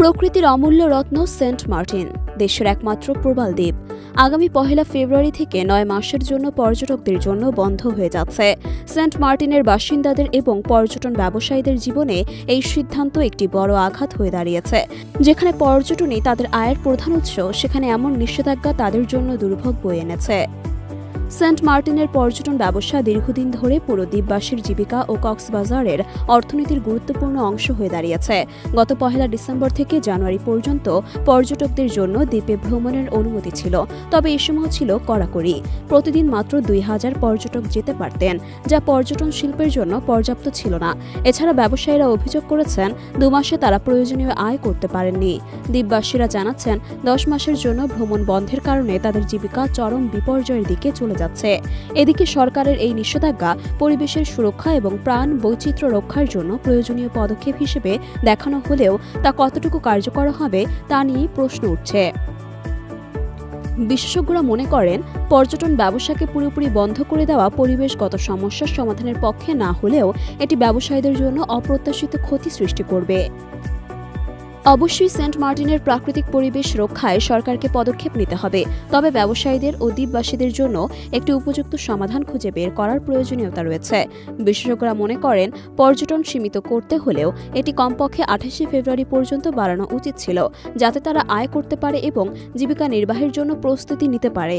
প্রকৃতির অমূল্য রত্ন Saint Martin দেশের একমাত্র প্রবাল দ্বীপ আগামী 1 ফেব্রুয়ারি থেকে 9 মাসের জন্য পর্যটকদের জন্য বন্ধ হয়ে যাচ্ছে। সেন্ট মার্টিনের বাসিন্দাদের এবং পর্যটন ব্যবসায়ীদের জীবনে এই সিদ্ধান্ত একটি বড় আঘাত হয়ে দাঁড়িয়েছে। যেখানে পর্যটনই তাদের আয়ের প্রধান উৎস, সেখানে এমন নিষেধাজ্ঞা তাদের জন্য দুর্ভোগ বয়ে এনেছে। সেন্ট মার্টিনের পর্যটন ব্যবসা দীর্ঘদিন ধরে পুরো দ্বীপবাসীর জীবিকা ও কক্সবাজারের অর্থনীতির গুরুত্বপূর্ণ অংশ হয়ে দাঁড়িয়েছে। গত 1 ডিসেম্বর থেকে জানুয়ারি পর্যন্ত পর্যটকদের জন্য দ্বীপে ভ্রমণের অনুমতি ছিল, তবে এ সময় ছিল কড়াকড়ি। প্রতিদিন মাত্র 2000 পর্যটক যেতে পারতেন, যা পর্যটন শিল্পের জন্য পর্যাপ্ত ছিল না। এছাড়া ব্যবসায়ীরা অভিযোগ করেছেন 2 মাসে তারা প্রয়োজনীয় আয় করতে পারেননি। দ্বীপবাসীরা জানাচ্ছেন 10 মাসের জন্য ভ্রমণ বন্ধের কারণে তাদের জীবিকা চরম বিপর্যয়ের দিকে চলে যাচ্ছে। এদিকে সরকারের এই নিষেধাজ্ঞা পরিবেশের সুরক্ষা এবং প্রাণ বৈচিত্র্য রক্ষার জন্য প্রয়োজনীয় পদক্ষেপ হিসেবে দেখানো হলেও তা কতটুকু কার্যকর হবে তা নিয়ে প্রশ্ন উঠছে। বিশেষজ্ঞরা মনে করেন, পর্যটন ব্যবসাকে পুরোপুরি বন্ধ করে দেওয়া পরিবেশগত সমস্যার সমাধানের পক্ষে না হলেও এটি ব্যবসায়ীদের জন্য অপ্রত্যাশিত ক্ষতি সৃষ্টি করবে। অবশ্যই সেন্ট মার্টিনের প্রাকৃতিক পরিবেশ রক্ষায় সরকারকে পদক্ষেপ নিতে হবে, তবে ব্যবসায়ীদের ও দ্বীপবাসীদের জন্য একটি উপযুক্ত সমাধান খুঁজে বের করার প্রয়োজনীয়তা রয়েছে। বিশেষজ্ঞরা মনে করেন, পর্যটন সীমিত করতে হলেও এটি কমপক্ষে 28 ফেব্রুয়ারি পর্যন্ত বাড়ানো উচিত ছিল, যাতে তারা আয় করতে পারে এবং জীবিকা নির্বাহের জন্য প্রস্তুতি নিতে পারে।